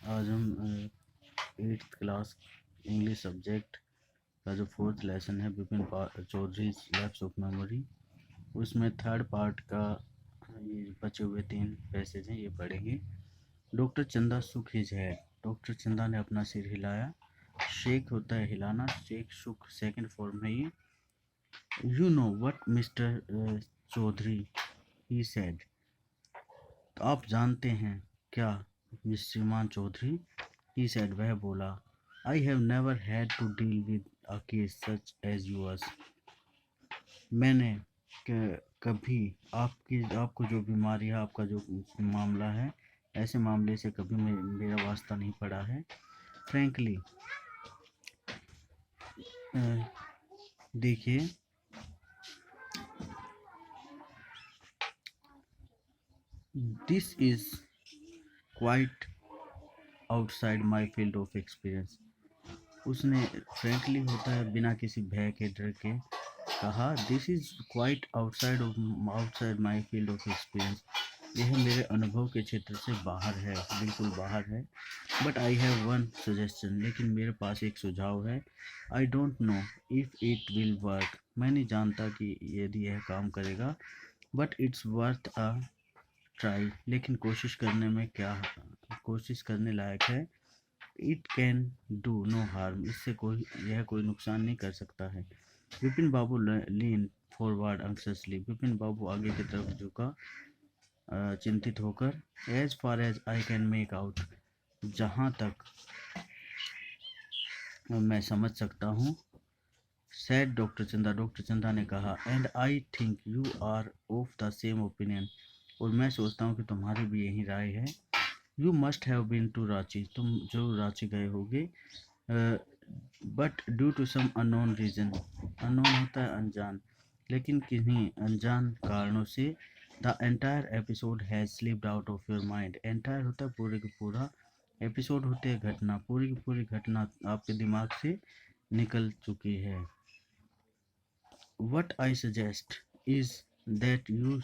आज हम 8th class English subject का जो 4th लेसन है Vipin Chaudhary lapse of memory, उसमें थर्ड पार्ट का ये बचे हुए 3 पैसेज हैं, ये पढ़ेंगे। डॉक्टर चंदा सुख हिज हेड। डॉक्टर चंदा ने अपना सिर हिलाया। शेक होता है हिलाना, शेक सुख सेकंड फॉर्म है ये। You know what mister Chaudhary he said. तो आप जानते हैं क्या श्रीमान चौधरी? ही सेड, वह बोला। I have never had to deal with a case such as yours। मैंने कभी आपको जो बीमारी है, आपका जो मामला है, ऐसे मामले से कभी मेरा वास्ता नहीं पड़ा है। फ्रैंकली, देखिए, this is quite outside my field of experience. उसने फ्रैंकली होता है बिना किसी भय के, डर के कहा, this is quite outside my field of experience. यह मेरे अनुभव के क्षेत्र से बाहर है, बिल्कुल बाहर है। But I have one suggestion, लेकिन मेरे पास एक सुझाव है। I don't know if it will work. मैं नहीं जानता कि यदि यह काम करेगा। But it's worth a try. लेकिन कोशिश करने लायक है। It can do no harm. इससे कोई नुकसान नहीं कर सकता है। Vipin Babu lean forward anxiously। विपिन बाबू आगे की तरफ झुका, चिंतित होकर। As far as I can make out. जहाँ तक मैं समझ सकता हूँ। सैड डॉक्टर चंदा। डॉक्टर चंदा ने कहा। And I think you are of the same opinion. और मैं सोचता हूँ कि तुम्हारी भी यही राय है। You must have been to Ranchi. तुम जो रांची गए होगे। But due to some unknown reason. Unknown होता है अनजान, लेकिन किन्हीं अनजान कारणों से the entire episode has slipped out of your mind. Entire होता है पूरे का पूरा, एपिसोड होते हैं घटना, पूरी की पूरी घटना आपके दिमाग से निकल चुकी है। What I suggest is that you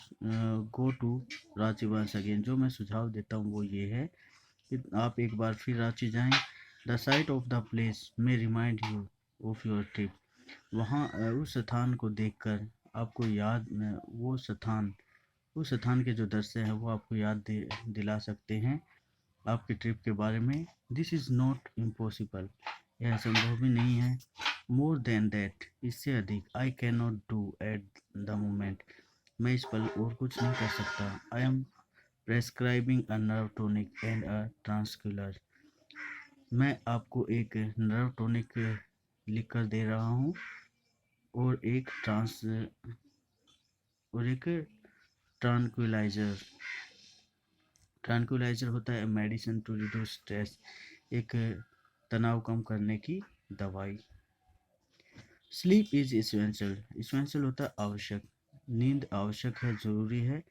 go to Ranchi once again। जो मैं सुझाव देता हूँ वो ये है कि आप एक बार फिर रांची जाएं। The sight of the place may remind you of your trip। वहाँ उस स्थान को देखकर आपको उस स्थान के जो दृश्य हैं वो आपको याद दिला सकते हैं आपके ट्रिप के बारे में। This is not impossible. यह संभव भी नहीं है। मोर देन दैट, इससे अधिक। I cannot do at the moment. मैं इस पल और कुछ नहीं कर सकता। I am prescribing a nerve tonic and a tranquilliser. मैं आपको एक नर्व टॉनिक लिख कर दे रहा हूँ और एक ट्रांक्विलाइजर। ट्रांक्विलाइजर होता है मेडिसिन टू रिड्यूस स्ट्रेस, एक तनाव कम करने की दवाई। Sleep is essential. इसेंशियल होता है आवश्यक। नींद आवश्यक है, जरूरी है।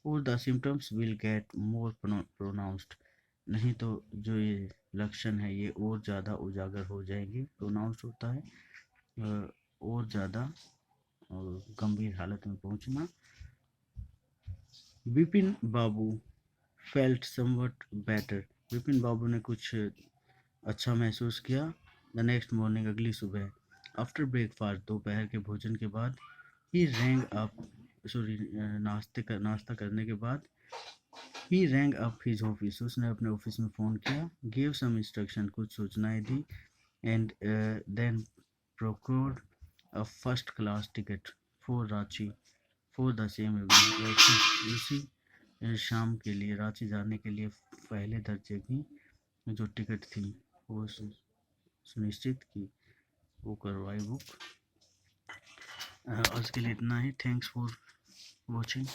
और the symptoms will get more pronounced. नहीं तो जो ये लक्षण है ये और ज़्यादा उजागर हो जाएंगे। प्रोनाउंस्ड होता है और ज़्यादा गंभीर हालत में पहुंचना। विपिन बाबू फेल्ट समवट बेटर। विपिन बाबू ने कुछ अच्छा महसूस किया। द नेक्स्ट मॉर्निंग, अगली सुबह। आफ्टर ब्रेकफास्ट, दोपहर के भोजन के बाद। ही रैंग अप नाश्ता करने के बाद। ही रैंग अप हिज ऑफिस। उसने अपने ऑफिस में फ़ोन किया। गिव सम इंस्ट्रक्शन, कुछ सूचनाएं दी। And then procured a first class ticket for Ranchi for the same evening. उसी शाम के लिए रांची जाने के लिए पहले दर्जे की जो टिकट थी वो सुनिश्चित की, वो करवाई बुक। उसके लिए इतना ही। Thanks for watching.